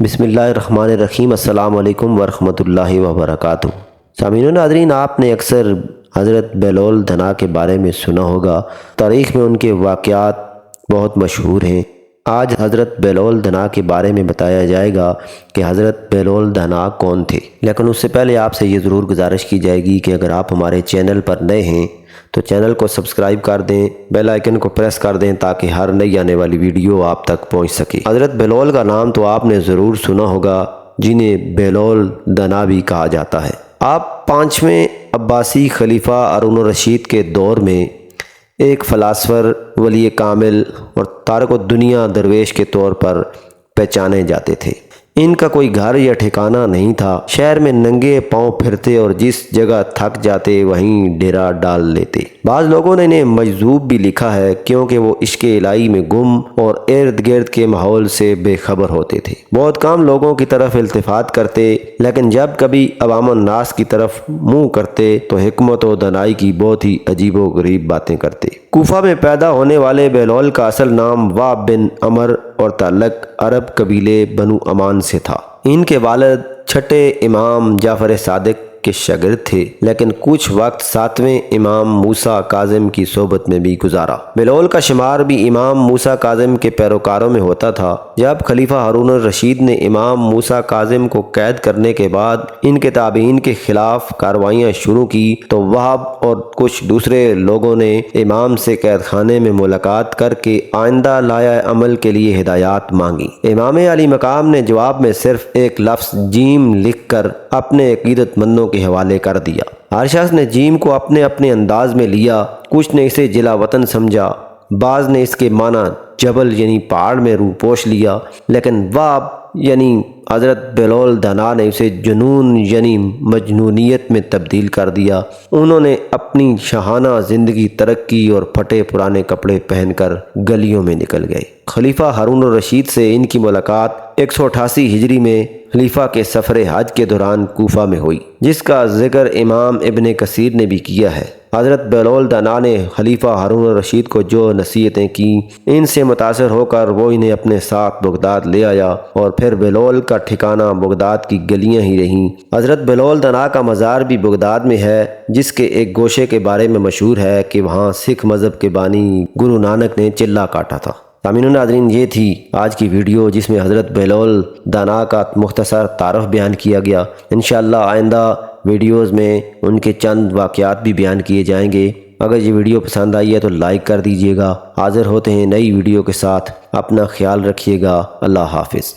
بسم اللہ الرحمن الرحیم۔ السلام علیکم ورحمۃ اللہ وبرکاتہ۔ سامعین و ناظرین، آپ نے اکثر حضرت بہلول دھنا کے بارے میں سنا ہوگا۔ تاریخ میں ان کے واقعات بہت مشہور ہیں۔ آج حضرت بہلول دھنا کے بارے میں بتایا جائے گا کہ حضرت بہلول دھنا کون تھے، لیکن اس سے پہلے آپ سے یہ ضرور گزارش کی جائے گی کہ اگر آپ ہمارے چینل پر نئے ہیں تو چینل کو سبسکرائب کر دیں، بیل آئیکن کو پریس کر دیں تاکہ ہر نئی آنے والی ویڈیو آپ تک پہنچ سکے۔ حضرت بہلول کا نام تو آپ نے ضرور سنا ہوگا، جنہیں بہلول دھنا بھی کہا جاتا ہے۔ آپ پانچویں عباسی خلیفہ ہارون الرشید کے دور میں ایک فلاسفر، ولی کامل اور تارک الدنیا درویش کے طور پر پہچانے جاتے تھے۔ ان کا کوئی گھر یا ٹھکانہ نہیں تھا، شہر میں ننگے پاؤں پھرتے اور جس جگہ تھک جاتے وہیں ڈیرا ڈال لیتے۔ بعض لوگوں نے انہیں مجذوب بھی لکھا ہے کیونکہ وہ عشق الہی میں گم اور ارد گرد کے ماحول سے بے خبر ہوتے تھے۔ بہت کم لوگوں کی طرف التفات کرتے، لیکن جب کبھی عوام الناس کی طرف منہ کرتے تو حکمت و دانائی کی بہت ہی عجیب و غریب باتیں کرتے۔ کوفہ میں پیدا ہونے والے بہلول کا اصل نام وہب بن عمر اور تعلق عرب قبیلے بنو امان سے تھا۔ ان کے والد چھٹے امام جعفر صادق کے شاگرد تھے، لیکن کچھ وقت ساتویں امام موسیٰ کاظم کی صحبت میں بھی گزارا۔ بہلول کا شمار بھی امام موسیٰ کاظم کے پیروکاروں میں ہوتا تھا۔ جب خلیفہ ہارون الرشید نے امام موسیٰ کاظم کو قید کرنے کے بعد ان کے تابعین کے خلاف کارروائیاں شروع کی تو وہب اور کچھ دوسرے لوگوں نے امام سے قید خانے میں ملاقات کر کے آئندہ لائحہ عمل کے لیے ہدایات مانگی۔ امام علی مقام نے جواب میں صرف ایک لفظ جیم لکھ کر اپنے عقیدت مندوں کے حوالے کر دیا۔ ہر شخص نے جیم کو اپنے انداز میں لیا، کچھ نے اسے جلا وطن سمجھا، بعض نے اس کے معنی جبل یعنی پہاڑ میں روح پوش لیا، لیکن وہب یعنی حضرت بہلول دھنا نے اسے جنون یعنی مجنونیت میں تبدیل کر دیا۔ انہوں نے اپنی شاہانہ زندگی ترک کی اور پھٹے پرانے کپڑے پہن کر گلیوں میں نکل گئے۔ خلیفہ ہارون الرشید سے ان کی ملاقات 188 ہجری میں خلیفہ کے سفر حج کے دوران کوفہ میں ہوئی، جس کا ذکر امام ابن کثیر نے بھی کیا ہے۔ حضرت بہلول دھنا نے خلیفہ ہارون الرشید کو جو نصیحتیں کیں، ان سے متاثر ہو کر وہ انہیں اپنے ساتھ بغداد لے آیا اور پھر بہلول کا ٹھکانہ بغداد کی گلیاں ہی رہیں۔ حضرت بہلول دھنا کا مزار بھی بغداد میں ہے، جس کے ایک گوشے کے بارے میں مشہور ہے کہ وہاں سکھ مذہب کے بانی گرو نانک نے چلہ کاٹا تھا۔ سامعین و ناظرین، یہ تھی آج کی ویڈیو جس میں حضرت بہلول دھنا کا مختصر تعارف بیان کیا گیا۔ انشاءاللہ آئندہ ویڈیوز میں ان کے چند واقعات بھی بیان کیے جائیں گے۔ اگر یہ ویڈیو پسند آئی ہے تو لائک کر دیجیے گا۔ حاضر ہوتے ہیں نئی ویڈیو کے ساتھ، اپنا خیال رکھیے گا۔ اللہ حافظ۔